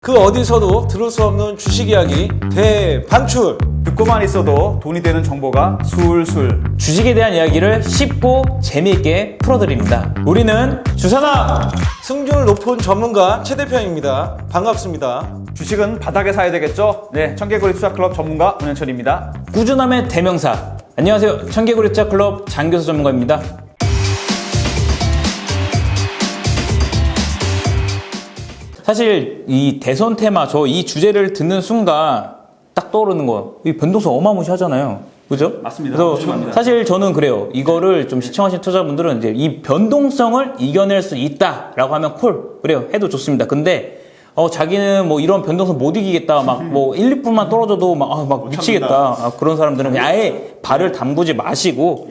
그 어디서도 들을 수 없는 주식 이야기 대방출. 듣고만 있어도 돈이 되는 정보가 술술. 주식에 대한 이야기를 쉽고 재미있게 풀어드립니다. 우리는 주사나 승률 높은 전문가 최 대표입니다. 반갑습니다. 주식은 바닥에 사야 되겠죠? 네, 청개구리 투자클럽 전문가 문현철입니다. 꾸준함의 대명사. 안녕하세요. 청개구리 투자클럽 장교수 전문가입니다. 사실 이 대선 테마 이 주제를 듣는 순간 딱 떠오르는 거, 이 변동성 어마무시하잖아요. 그죠? 맞습니다. 그래서 맞습니다. 사실 저는 그래요. 이거를 좀 시청하신 투자분들은 이제 이 변동성을 이겨낼 수 있다라고 하면 그래요. 해도 좋습니다. 근데 자기는 뭐 이런 변동성 못 이기겠다. 막 뭐 1, 2%만 떨어져도 막 미치겠다. 그런 사람들은 그냥 아예 발을 담그지 마시고.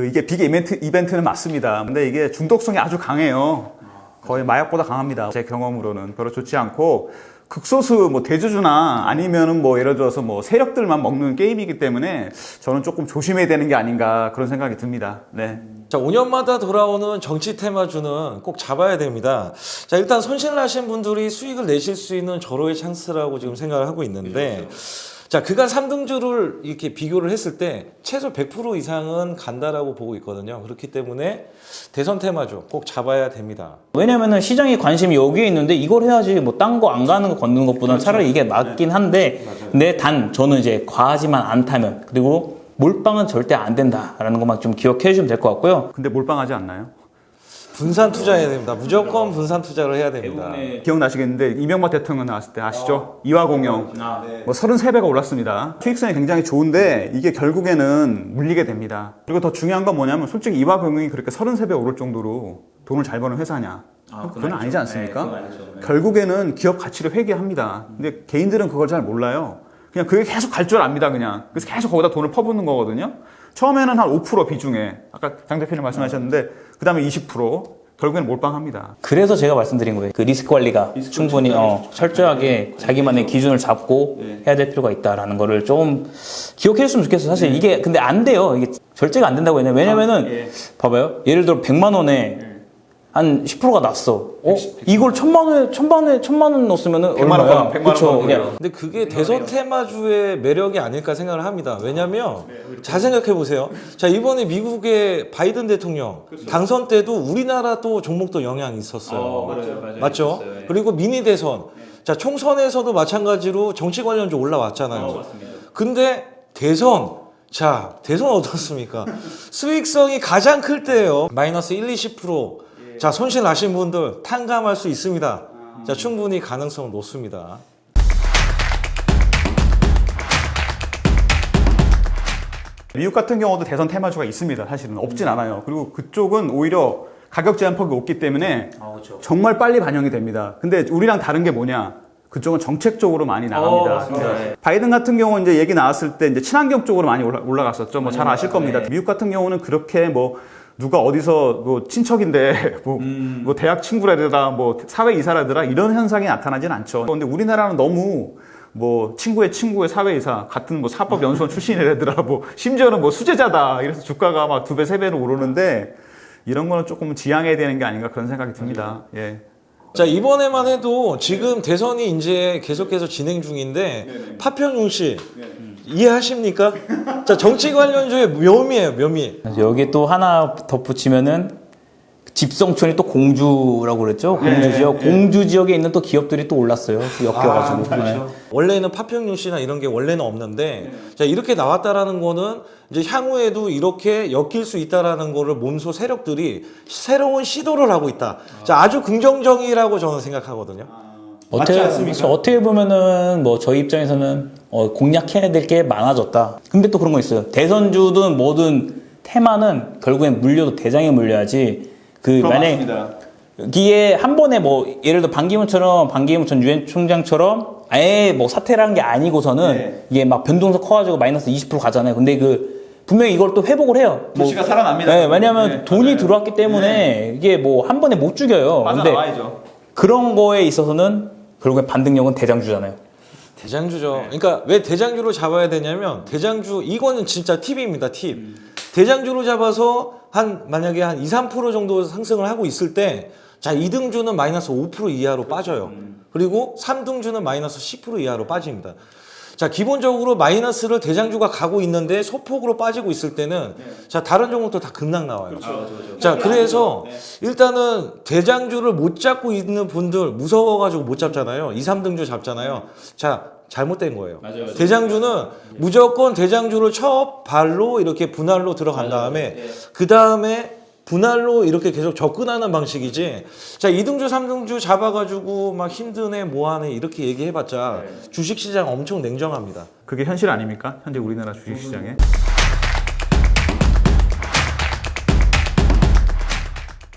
이게 빅 이벤트는 맞습니다. 근데 이게 중독성이 아주 강해요. 거의 마약보다 강합니다. 제 경험으로는 별로 좋지 않고, 극소수 뭐 대주주나 아니면은 뭐 예를 들어서 뭐 세력들만 먹는 게임이기 때문에 저는 조금 조심해야 되는 게 아닌가 그런 생각이 듭니다. 네. 자, 5년마다 돌아오는 정치 테마주는 꼭 잡아야 됩니다. 자, 일단 손실 나신 분들이 수익을 내실 수 있는 절호의 찬스라고 지금 생각을 하고 있는데, 자, 그간 3등주를 이렇게 비교를 했을 때 최소 100% 이상은 간다라고 보고 있거든요. 그렇기 때문에 대선 테마주 꼭 잡아야 됩니다. 왜냐면은 시장의 관심이 여기에 있는데 이걸 해야지 뭐 딴 거 안 가는 거 걷는 것보다는 차라리 이게 맞긴 한데, 근데 저는 이제 과하지만 않다면, 그리고 몰빵은 절대 안 된다라는 것만 좀 기억해 주시면 될 것 같고요. 근데 몰빵하지 않나요? 분산 투자해야 됩니다. 무조건 분산 투자를 해야 됩니다. 기억나시겠는데 이명박 대통령 나왔을 때 아시죠? 이화공영 뭐 33배가 올랐습니다. 수익성이 굉장히 좋은데 이게 결국에는 물리게 됩니다. 그리고 더 중요한 건 뭐냐면 솔직히 이화공영이 그렇게 33배 오를 정도로 돈을 잘 버는 회사냐? 그건 아니지 않습니까? 결국에는 기업 가치를 회귀합니다. 근데 개인들은 그걸 잘 몰라요. 그냥 그게 계속 갈 줄 압니다. 그냥. 그래서 계속 거기다 돈을 퍼붓는 거거든요. 처음에는 한 5% 비중에, 아까 장 대표님 말씀하셨는데, 그 다음에 20%, 결국에는 몰빵합니다. 그래서 제가 말씀드린 거예요. 그 리스크 관리가 충분히 철저하게 자기만의 기준을 잡고 해야 될 필요가 있다라는 거를 좀 기억해 줬으면 좋겠어요. 사실 이게 근데 안 돼요. 이게 절제가 안 된다고 했냐. 왜냐면은 봐봐요. 예를 들어 100만 원에 한 10%가 났어. 이걸 1000만 원 넣었으면은 100만 원, 100만 원. 근데 그게 대선 테마주의 매력이 아닐까 생각을 합니다. 왜냐면 잘 생각해 보세요. 자, 이번에 미국의 바이든 대통령 당선 때도 우리나라 또 종목도 영향이 있었어요. 맞죠? 그리고 미니 대선. 자, 총선에서도 마찬가지로 정치 관련주 올라왔잖아요. 근데 대선 어떻습니까? 수익성이 가장 클 때예요. 마이너스 1, 20%. 자, 손실 나신 분들 탕감할 수 있습니다. 자, 충분히 가능성 높습니다. 미국 같은 경우도 대선 테마주가 있습니다. 사실은 없진 않아요. 그리고 그쪽은 오히려 가격 제한폭이 높기 때문에 정말 빨리 반영이 됩니다. 근데 우리랑 다른 게 뭐냐? 그쪽은 정책적으로 많이 나갑니다. 바이든 같은 경우는 이제 얘기 나왔을 때 이제 친환경 쪽으로 많이 올라갔었죠. 뭐 잘 아실 겁니다. 미국 같은 경우는 그렇게 뭐 누가 어디서 뭐 친척인데 뭐 대학 친구라더라 뭐 사회 이사라더라 이런 현상이 나타나진 않죠. 근데 우리나라는 너무 뭐 친구의 사회이사 같은 뭐 사법연수원 출신이라더라 뭐 심지어는 뭐 수재자다 이래서 주가가 막 2배 3배로 오르는데 이런 거는 조금 지양해야 되는 게 아닌가 그런 생각이 듭니다. 예. 자, 이번에만 해도 지금 대선이 이제 계속해서 진행 중인데 파평윤 씨 이해하십니까? 자, 정치 관련주의 묘미예요, 묘미. 여기 또 하나 덧붙이면은 집성촌이 또 공주라고 그랬죠. 공주 지역, 공주 지역에 있는 또 기업들이 또 올랐어요. 엮여가지고. 그렇죠. 원래는 파평윤 씨나 이런 게 원래는 없는데, 자, 이렇게 나왔다라는 거는 이제 향후에도 이렇게 엮일 수 있다라는 거를 몸소 세력들이 새로운 시도를 하고 있다. 자, 아주 긍정적이라고 저는 생각하거든요. 어떻게 보면은 뭐 저희 입장에서는 공략해야 될 게 많아졌다. 근데 또 그런 거 있어요. 대선주든 뭐든 테마는 결국엔 물려도 대장에 물려야지. 만약에 이게 한 번에 뭐 예를 들어 반기문 전 유엔 총장처럼 아예 뭐 사퇴를 한 게 아니고서는 이게 막 변동성 커가지고 마이너스 20% 가잖아요. 근데 분명히 이걸 또 회복을 해요. 도시가 살아납니다. 네, 왜냐하면 돈이 들어왔기 때문에 이게 뭐 한 번에 못 죽여요. 근데 그런 거에 있어서는 결국에 반등력은 대장주잖아요. 대장주죠. 그러니까 왜 대장주로 잡아야 되냐면 이거는 진짜 팁입니다. 팁. 대장주로 잡아서 만약에 한 2, 3% 정도 상승을 하고 있을 때 자, 2등주는 마이너스 5% 이하로 빠져요. 그리고 3등주는 마이너스 10% 이하로 빠집니다. 자, 기본적으로 마이너스를 대장주가 가고 있는데 소폭으로 빠지고 있을 때는 자, 다른 종목도 다 급락 나와요. 자, 그래서 일단은 대장주를 못 잡고 있는 분들 무서워가지고 못 잡잖아요. 2, 3등주 잡잖아요. 자, 잘못된 거예요. 대장주는 무조건 대장주를 첫 발로 이렇게 분할로 들어간 다음에 그 다음에 분할로 이렇게 계속 접근하는 방식이지. 자, 2등주, 3등주 잡아가지고 막 힘드네, 뭐하네 이렇게 얘기해봤자 주식시장 엄청 냉정합니다. 그게 현실 아닙니까? 현재 우리나라 주식시장에.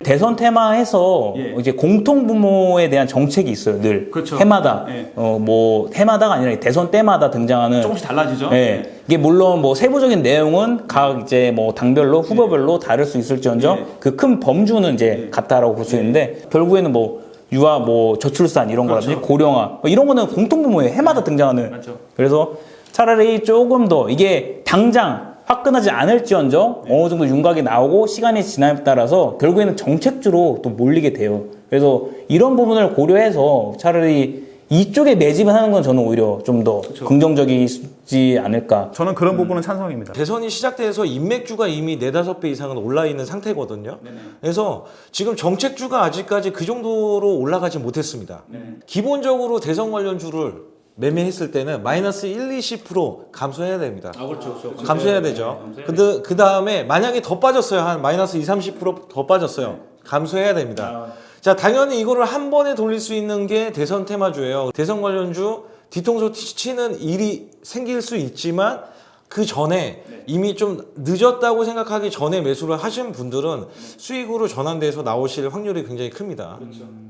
대선 테마에서 이제 공통 분모에 대한 정책이 있어요. 늘 그렇죠. 해마다 예. 뭐 해마다가 아니라 대선 때마다 등장하는 조금씩 달라지죠? 예. 이게 물론 뭐 세부적인 내용은 각 이제 뭐 당별로 후보별로 다를 수 있을지언정 그 큰 범주는 이제 같다라고 볼 수 있는데 결국에는 뭐 유아 뭐 저출산 이런 거라든지 고령화 뭐 이런 거는 공통 분모에 해마다 등장하는. 맞죠. 그래서 차라리 조금 더 이게 당장 화끈하지 않을지언정 어느 정도 윤곽이 나오고 시간이 지남에 따라서 결국에는 정책주로 또 몰리게 돼요. 그래서 이런 부분을 고려해서 차라리 이쪽에 매집을 하는 건 저는 오히려 좀 더 긍정적이지 않을까. 저는 그런 부분은 찬성입니다. 대선이 시작돼서 인맥주가 이미 4-5배 이상은 올라 있는 상태거든요. 그래서 지금 정책주가 아직까지 그 정도로 올라가지 못했습니다. 기본적으로 대선 관련주를 매매했을 때는 마이너스 1, 20% 감소해야 됩니다. 그렇죠. 감소해야 되죠. 근데 그 다음에 만약에 더 빠졌어요. 한 마이너스 2, 30%더 빠졌어요. 감소해야 됩니다. 자, 당연히 이거를 한 번에 돌릴 수 있는 게 대선 테마주예요. 대선 관련주 뒤통수 치는 일이 생길 수 있지만 그 전에 이미 좀 늦었다고 생각하기 전에 매수를 하신 분들은 수익으로 전환돼서 나오실 확률이 굉장히 큽니다.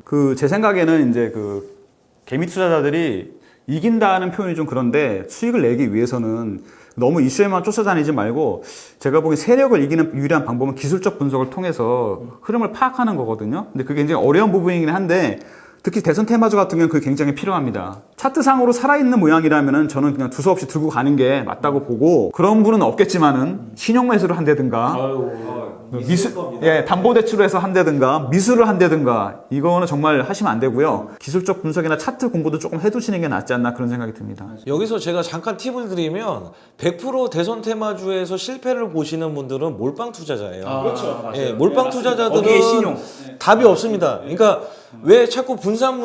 그 제 생각에는 이제 그 개미 투자자들이 이긴다는 표현이 좀 그런데 수익을 내기 위해서는 너무 이슈에만 쫓아다니지 말고 제가 보기엔 세력을 이기는 유일한 방법은 기술적 분석을 통해서 흐름을 파악하는 거거든요. 근데 그게 굉장히 어려운 부분이긴 한데 특히 대선 테마주 같은 경우는 그게 굉장히 필요합니다. 차트상으로 살아있는 모양이라면은 저는 그냥 두서없이 들고 가는 게 맞다고 보고 그런 분은 없겠지만은 신용 매수를 한다든가 담보대출을 해서 한다든가 미수를 한다든가 이거는 정말 하시면 안 되고요. 기술적 분석이나 차트 공부도 조금 해두시는 게 낫지 않나 그런 생각이 듭니다. 여기서 제가 잠깐 팁을 드리면 100% 대선 테마주에서 실패를 보시는 분들은 몰빵 투자자예요. 그렇죠. 예, 몰빵 투자자들은 거기에 신용. 답이 없습니다. 그러니까 왜 자꾸 분산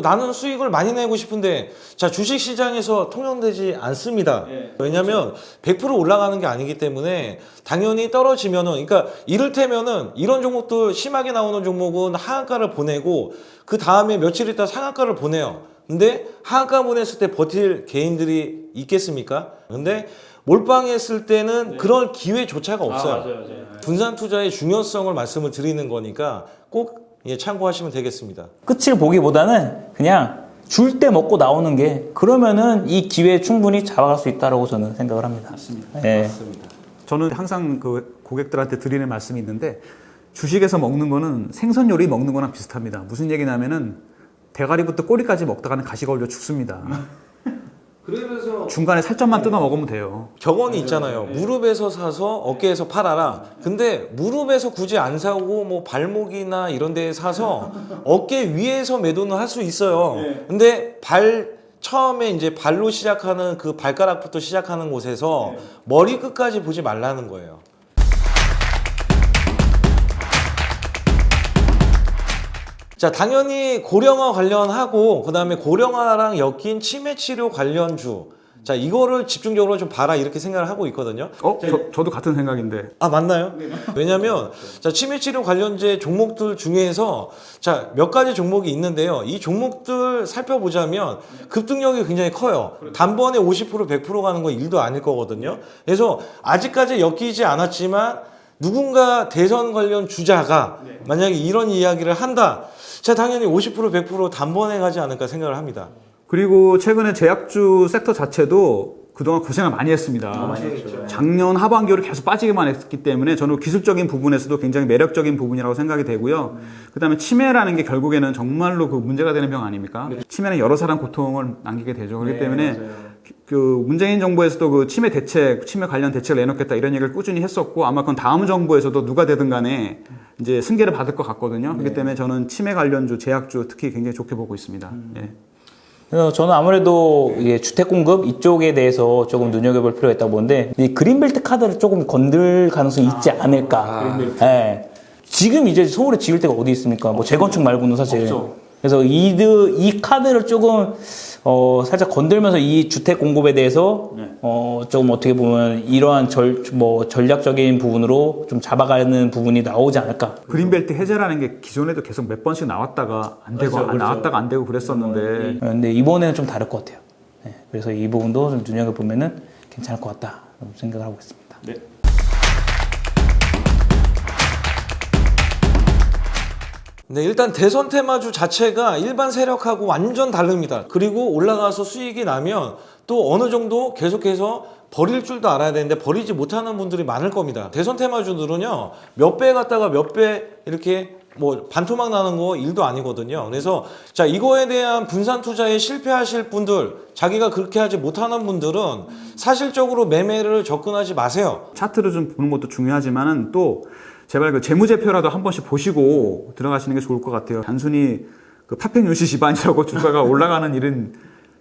나는 수익을 많이 내고 싶은데 자, 주식 시장에서 통용되지 않습니다. 왜냐면 100% 올라가는 게 아니기 때문에 당연히 떨어지면은 그러니까 이를테면은 이런 종목들 심하게 나오는 종목은 하한가를 보내고 그 다음에 며칠 있다 상한가를 보내요. 근데 하한가 보냈을 때 버틸 개인들이 있겠습니까? 근데 몰빵했을 때는 그런 기회조차가 없어요. 맞아요. 분산 투자의 중요성을 말씀을 드리는 거니까 꼭 참고하시면 되겠습니다. 끝을 보기보다는 그냥 줄 때 먹고 나오는 게 그러면은 이 기회 충분히 잡아갈 수 있다라고 저는 생각을 합니다. 맞습니다. 예. 맞습니다. 저는 항상 그 고객들한테 드리는 말씀이 있는데 주식에서 먹는 거는 생선 요리 먹는 거랑 비슷합니다. 무슨 얘기냐면은 대가리부터 꼬리까지 먹다가는 가시가 올려 죽습니다. 그래서 중간에 살점만 뜯어 먹으면 돼요. 격언이 있잖아요. 무릎에서 사서 어깨에서 팔아라. 근데 무릎에서 굳이 안 사고 뭐 발목이나 이런 데에 사서 어깨 위에서 매도는 할 수 있어요. 근데 처음에 이제 발로 시작하는 그 발가락부터 시작하는 곳에서 머리 끝까지 보지 말라는 거예요. 자, 당연히 고령화 관련하고 그다음에 고령화랑 엮인 치매 치료 관련주. 자, 이거를 집중적으로 좀 봐라 이렇게 생각을 하고 있거든요. 저도 같은 생각인데. 아, 맞나요? 왜냐면 자, 치매 치료 관련제 종목들 중에서 자, 몇 가지 종목이 있는데요. 이 종목들 살펴보자면 급등력이 굉장히 커요. 단번에 50% 100% 가는 건 일도 아닐 거거든요. 그래서 아직까지 엮이지 않았지만 누군가 대선 관련 주자가 만약에 이런 이야기를 한다. 자, 당연히 50% 100% 단번에 가지 않을까 생각을 합니다. 그리고 최근에 제약주 섹터 자체도 그동안 고생을 많이 했습니다. 작년 하반기로 계속 빠지기만 했기 때문에 저는 기술적인 부분에서도 굉장히 매력적인 부분이라고 생각이 되고요. 그다음에 치매라는 게 결국에는 정말로 그 문제가 되는 병 아닙니까? 치매는 여러 사람 고통을 남기게 되죠. 그렇기 때문에 그 문재인 정부에서도 그 치매 대책, 치매 관련 대책을 내놓겠다 이런 얘기를 꾸준히 했었고 아마 그건 다음 정부에서도 누가 되든 간에 이제 승계를 받을 것 같거든요. 그렇기 때문에 저는 치매 관련주, 제약주 특히 굉장히 좋게 보고 있습니다. 예. 그래서 저는 아무래도 이게 주택 공급 이쪽에 대해서 조금 눈여겨볼 필요가 있다고 보는데 이 그린벨트 카드를 조금 건들 가능성이 있지 않을까. 예. 지금 이제 서울에 지을 데가 어디 있습니까? 뭐 재건축 말고는 사실. 없죠. 그래서 이 카드를 조금 살짝 건들면서 이 주택 공급에 대해서 조금 어떻게 보면 이러한 전략적인 부분으로 좀 잡아가는 부분이 나오지 않을까. 그린벨트 해제라는 게 기존에도 계속 몇 번씩 나왔다가 안 되고 나왔다가 안 되고 그랬었는데 근데 이번에는 좀 다를 것 같아요. 네, 그래서 이 부분도 좀 눈여겨보면은 괜찮을 것 같다 생각을 하고 있습니다. 네. 네, 일단 대선 테마주 자체가 일반 세력하고 완전 다릅니다. 그리고 올라가서 수익이 나면 또 어느 정도 계속해서 버릴 줄도 알아야 되는데 버리지 못하는 분들이 많을 겁니다. 대선 테마주들은요, 몇 배 갔다가 몇 배 이렇게 뭐 반토막 나는 거 일도 아니거든요. 그래서 자, 이거에 대한 분산 투자에 실패하실 분들, 자기가 그렇게 하지 못하는 분들은 사실적으로 매매를 접근하지 마세요. 차트를 좀 보는 것도 중요하지만은 또 제발 그 재무제표라도 한 번씩 보시고 들어가시는 게 좋을 것 같아요. 단순히 그 파팽유시 집안이라고 주가가 올라가는 일은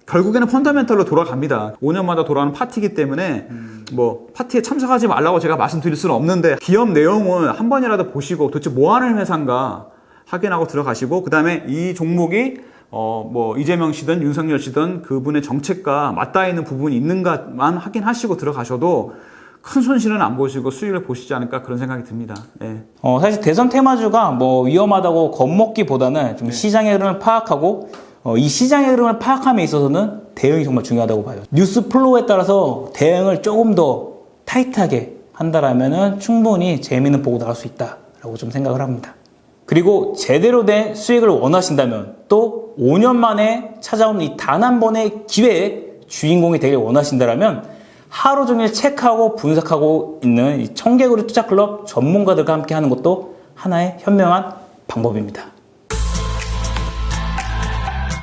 결국에는 펀더멘털로 돌아갑니다. 5년마다 돌아가는 파티이기 때문에 뭐 파티에 참석하지 말라고 제가 말씀드릴 수는 없는데 기업 내용을 한 번이라도 보시고 도대체 뭐 하는 회사인가 확인하고 들어가시고 그다음에 이 종목이 뭐 이재명 씨든 윤석열 씨든 그분의 정책과 맞닿아 있는 부분이 있는가만 확인하시고 들어가셔도 큰 손실은 안 보시고 수익을 보시지 않을까 그런 생각이 듭니다. 예. 사실 대선 테마주가 뭐 위험하다고 겁먹기보다는 좀 시장의 흐름을 파악하고 이 시장의 흐름을 파악함에 있어서는 대응이 정말 중요하다고 봐요. 뉴스 플로우에 따라서 대응을 조금 더 타이트하게 한다라면은 충분히 재미는 보고 나갈 수 있다라고 좀 생각을 합니다. 그리고 제대로 된 수익을 원하신다면 또 5년 만에 찾아오는 이 단 한 번의 기회에 주인공이 되길 원하신다라면 하루 종일 체크하고 분석하고 있는 이 청개구리 투자클럽 전문가들과 함께 하는 것도 하나의 현명한 방법입니다.